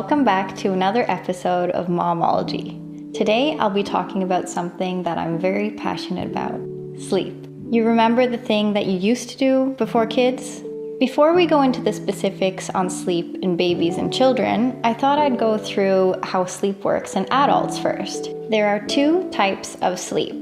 Welcome back to another episode of Momology. Today I'll be talking about something that I'm very passionate about: sleep. You remember the thing that you used to do before kids? Before we go into the specifics on sleep in babies and children, I thought I'd go through how sleep works in adults first. There are two types of sleep: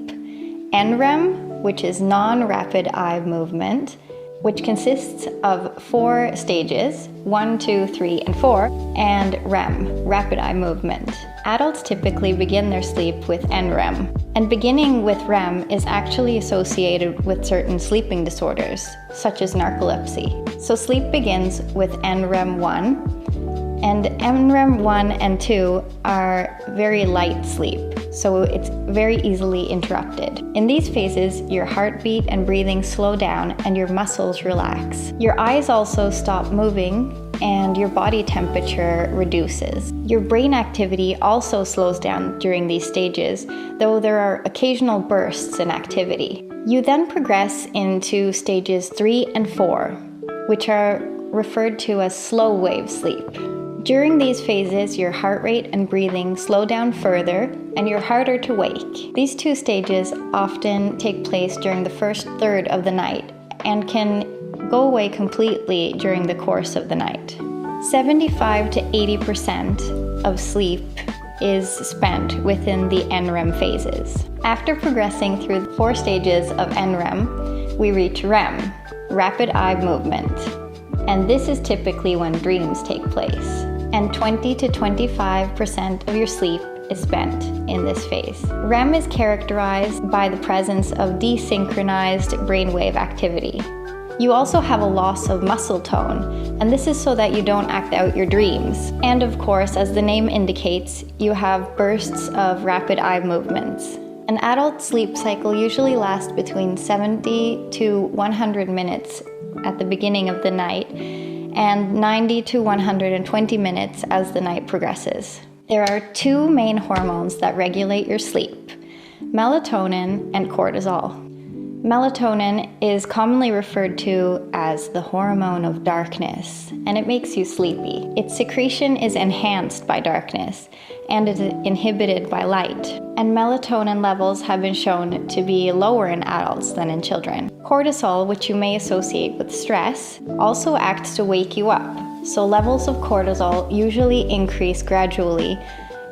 NREM, which is non-rapid eye movement, which consists of 4 stages, 1, 2, 3, and 4, and REM, rapid eye movement. Adults typically begin their sleep with NREM, and beginning with REM is actually associated with certain sleeping disorders, such as narcolepsy. So sleep begins with NREM 1, and NREM 1 and 2 are very light sleep, so it's very easily interrupted. In these phases, your heartbeat and breathing slow down and your muscles relax. Your eyes also stop moving and your body temperature reduces. Your brain activity also slows down during these stages, though there are occasional bursts in activity. You then progress into stages 3 and 4, which are referred to as slow wave sleep. During these phases, your heart rate and breathing slow down further and you're harder to wake. These 2 stages often take place during the first third of the night and can go away completely during the course of the night. 75 to 80% of sleep is spent within the NREM phases. After progressing through the 4 stages of NREM, we reach REM, rapid eye movement. And this is typically when dreams take place. And 20 to 25% of your sleep is spent in this phase. REM is characterized by the presence of desynchronized brainwave activity. You also have a loss of muscle tone, and this is so that you don't act out your dreams. And of course, as the name indicates, you have bursts of rapid eye movements. An adult sleep cycle usually lasts between 70 to 100 minutes at the beginning of the night, and 90 to 120 minutes as the night progresses. There are 2 main hormones that regulate your sleep: melatonin and cortisol. Melatonin is commonly referred to as the hormone of darkness, and it makes you sleepy. Its secretion is enhanced by darkness and is inhibited by light. And melatonin levels have been shown to be lower in adults than in children. Cortisol, which you may associate with stress, also acts to wake you up. So levels of cortisol usually increase gradually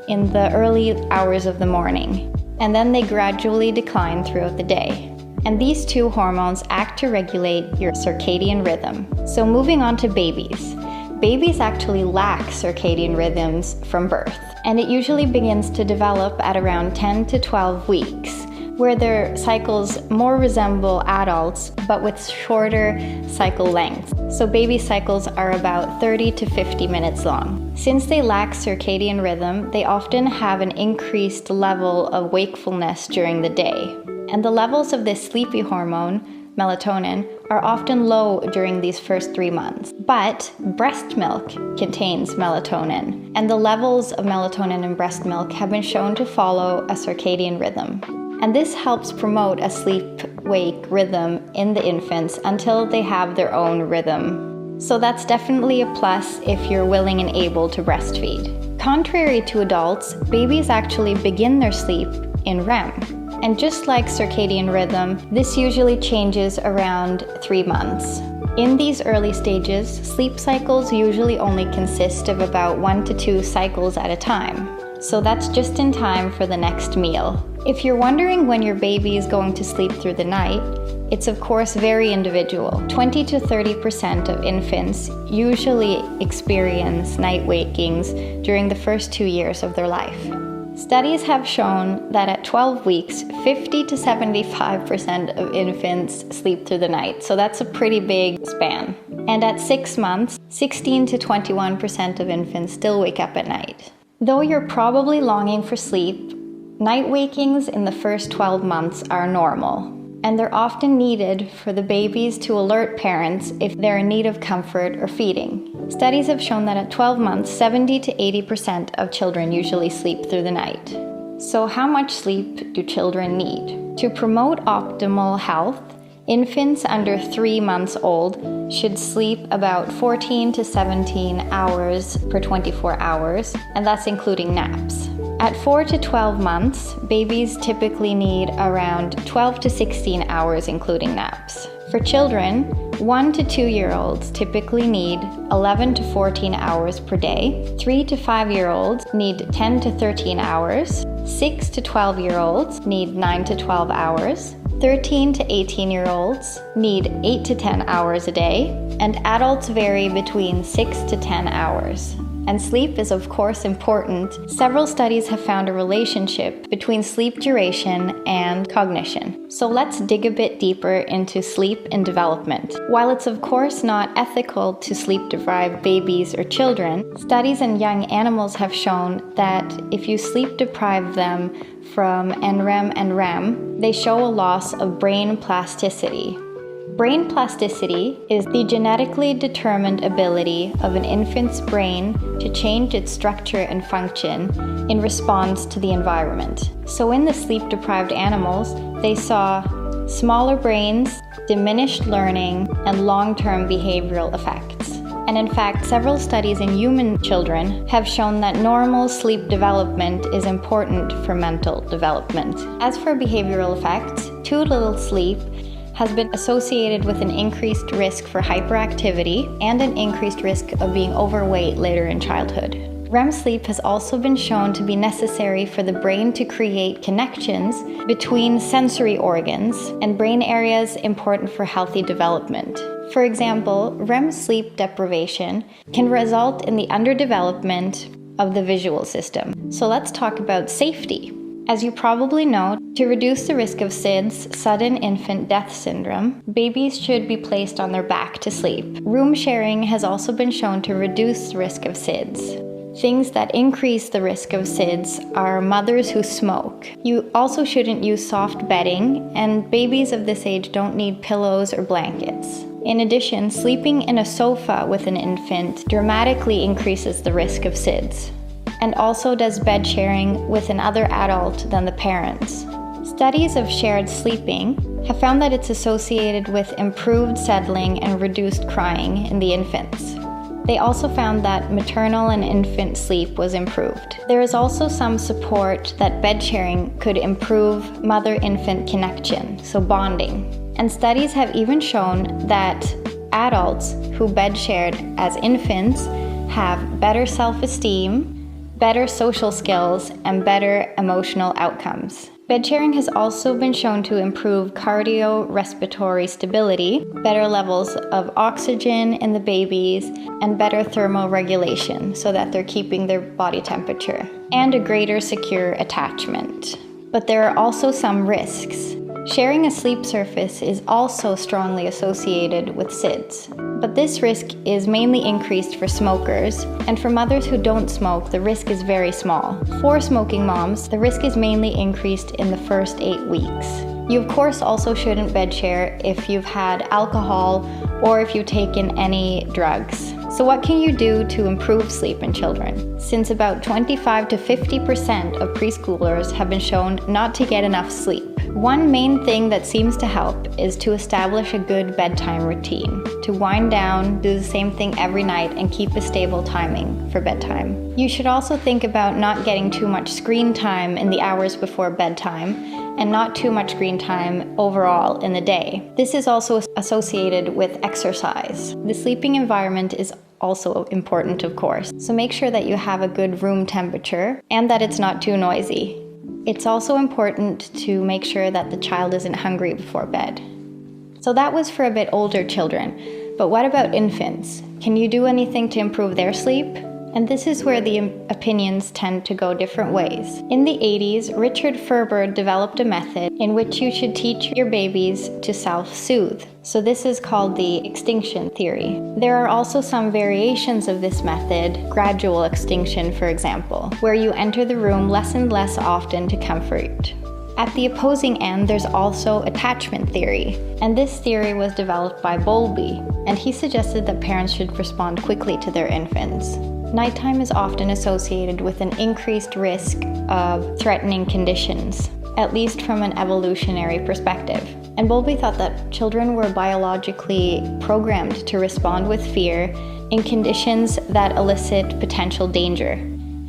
in the early hours of the morning, and then they gradually decline throughout the day. And these 2 hormones act to regulate your circadian rhythm. So moving on to babies. Babies actually lack circadian rhythms from birth, and it usually begins to develop at around 10 to 12 weeks, where their cycles more resemble adults, but with shorter cycle lengths. So baby cycles are about 30 to 50 minutes long. Since they lack circadian rhythm, they often have an increased level of wakefulness during the day. And the levels of this sleepy hormone, melatonin, are often low during these first 3 months. But breast milk contains melatonin, and the levels of melatonin in breast milk have been shown to follow a circadian rhythm. And this helps promote a sleep-wake rhythm in the infants until they have their own rhythm. So that's definitely a plus if you're willing and able to breastfeed. Contrary to adults, babies actually begin their sleep in REM. And just like circadian rhythm, this usually changes around 3 months. In these early stages, sleep cycles usually only consist of about 1 to 2 cycles at a time. So that's just in time for the next meal. If you're wondering when your baby is going to sleep through the night, it's of course very individual. 20 to 30% of infants usually experience night wakings during the first 2 years of their life. Studies have shown that at 12 weeks, 50 to 75% of infants sleep through the night, so that's a pretty big span. And at 6 months, 16 to 21% of infants still wake up at night. Though you're probably longing for sleep, night wakings in the first 12 months are normal, and they're often needed for the babies to alert parents if they're in need of comfort or feeding. Studies have shown that at 12 months, 70 to 80% of children usually sleep through the night. So how much sleep do children need? To promote optimal health, Infants under 3 months old should sleep about 14 to 17 hours per 24 hours, and that's including naps. At 4 to 12 months, babies typically need around 12 to 16 hours including naps. For children, 1 to 2-year-olds typically need 11 to 14 hours per day. 3 to 5-year-olds need 10 to 13 hours. 6 to 12-year-olds need 9 to 12 hours. 13 to 18-year-olds need 8 to 10 hours a day. And adults vary between 6 to 10 hours. And sleep is of course important. Several studies have found a relationship between sleep duration and cognition. So let's dig a bit deeper into sleep and development. While it's of course not ethical to sleep deprive babies or children, studies in young animals have shown that if you sleep deprive them from NREM and REM, they show a loss of brain plasticity. Brain plasticity is the genetically determined ability of an infant's brain to change its structure and function in response to the environment. So in the sleep-deprived animals, they saw smaller brains, diminished learning, and long-term behavioral effects. And in fact, several studies in human children have shown that normal sleep development is important for mental development. As for behavioral effects, too little sleep has been associated with an increased risk for hyperactivity and an increased risk of being overweight later in childhood. REM sleep has also been shown to be necessary for the brain to create connections between sensory organs and brain areas important for healthy development. For example, REM sleep deprivation can result in the underdevelopment of the visual system. So let's talk about safety. As you probably know, to reduce the risk of SIDS, sudden infant death syndrome, babies should be placed on their back to sleep. Room sharing has also been shown to reduce the risk of SIDS. Things that increase the risk of SIDS are mothers who smoke. You also shouldn't use soft bedding, and babies of this age don't need pillows or blankets. In addition, sleeping in a sofa with an infant dramatically increases the risk of SIDS, and also does bed sharing with another adult than the parents. Studies of shared sleeping have found that it's associated with improved settling and reduced crying in the infants. They also found that maternal and infant sleep was improved. There is also some support that bed sharing could improve mother-infant connection, so bonding. And studies have even shown that adults who bed shared as infants have better self-esteem, better social skills, and better emotional outcomes. Bed sharing has also been shown to improve cardiorespiratory stability, better levels of oxygen in the babies, and better thermal regulation so that they're keeping their body temperature, and a greater secure attachment. But there are also some risks. Sharing a sleep surface is also strongly associated with SIDS, but this risk is mainly increased for smokers, and for mothers who don't smoke, the risk is very small. For smoking moms, the risk is mainly increased in the first 8 weeks. You of course also shouldn't bed share if you've had alcohol or if you've taken any drugs. So what can you do to improve sleep in children? Since about 25 to 50% of preschoolers have been shown not to get enough sleep. One main thing that seems to help is to establish a good bedtime routine, to wind down, do the same thing every night, and keep a stable timing for bedtime. You should also think about not getting too much screen time in the hours before bedtime, and not too much screen time overall in the day. This is also associated with exercise. The sleeping environment is also important, of course, so make sure that you have a good room temperature and that it's not too noisy. It's also important to make sure that the child isn't hungry before bed. So that was for a bit older children, but what about infants? Can you do anything to improve their sleep? And this is where the opinions tend to go different ways. In the 80s, Richard Ferber developed a method in which you should teach your babies to self-soothe. So this is called the Extinction Theory. There are also some variations of this method, gradual extinction for example, where you enter the room less and less often to comfort. At the opposing end, there's also attachment theory, and this theory was developed by Bowlby, and he suggested that parents should respond quickly to their infants. Nighttime is often associated with an increased risk of threatening conditions, at least from an evolutionary perspective. And Bowlby thought that children were biologically programmed to respond with fear in conditions that elicit potential danger.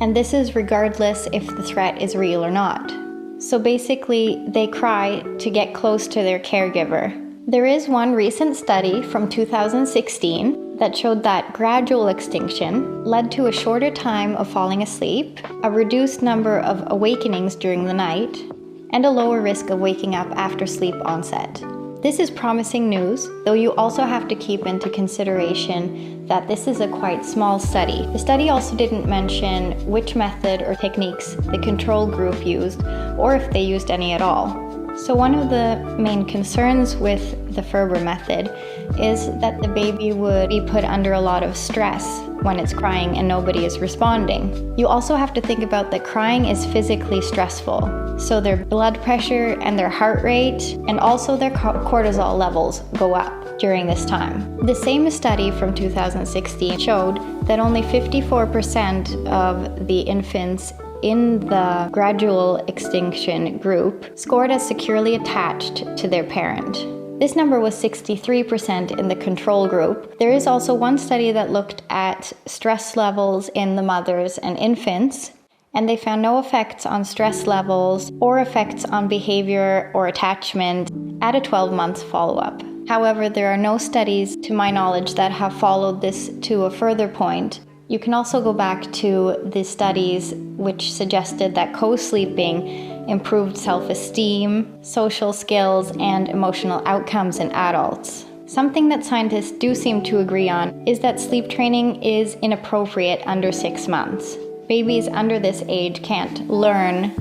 And this is regardless if the threat is real or not. So basically, they cry to get close to their caregiver. There is one recent study from 2016 that showed that gradual extinction led to a shorter time of falling asleep, a reduced number of awakenings during the night, and a lower risk of waking up after sleep onset. This is promising news, though you also have to keep into consideration that this is a quite small study. The study also didn't mention which method or techniques the control group used, or if they used any at all. So one of the main concerns with the Ferber method is that the baby would be put under a lot of stress when it's crying and nobody is responding. You also have to think about that crying is physically stressful. So their blood pressure and their heart rate and also their cortisol levels go up during this time. The same study from 2016 showed that only 54% of the infants in the gradual extinction group scored as securely attached to their parent. This number was 63% in the control group. There is also one study that looked at stress levels in the mothers and infants, and they found no effects on stress levels or effects on behavior or attachment at a 12-month follow-up. However, there are no studies, to my knowledge, that have followed this to a further point. You can also go back to the studies which suggested that co-sleeping improved self-esteem, social skills, and emotional outcomes in adults. Something that scientists do seem to agree on is that sleep training is inappropriate under 6 months. Babies under this age can't learn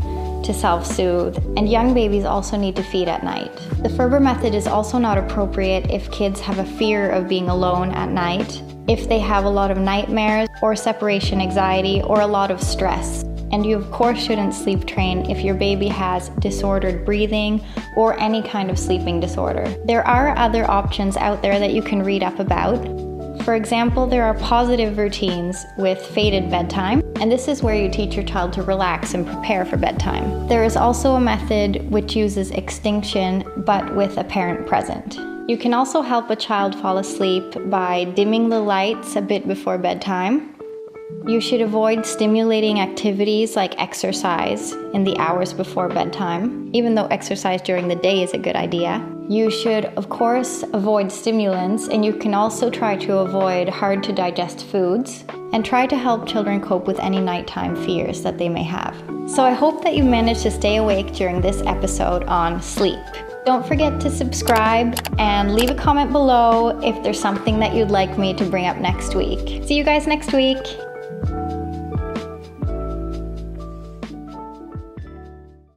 to self-soothe, and young babies also need to feed at night. The Ferber method is also not appropriate if kids have a fear of being alone at night, if they have a lot of nightmares or separation anxiety or a lot of stress. And you of course shouldn't sleep train if your baby has disordered breathing or any kind of sleeping disorder. There are other options out there that you can read up about. For example, there are positive routines with fated bedtime, and this is where you teach your child to relax and prepare for bedtime. There is also a method which uses extinction, but with a parent present. You can also help a child fall asleep by dimming the lights a bit before bedtime. You should avoid stimulating activities like exercise in the hours before bedtime, even though exercise during the day is a good idea. You should, of course, avoid stimulants, and you can also try to avoid hard-to-digest foods, and try to help children cope with any nighttime fears that they may have. So I hope that you managed to stay awake during this episode on sleep. Don't forget to subscribe and leave a comment below if there's something that you'd like me to bring up next week. See you guys next week.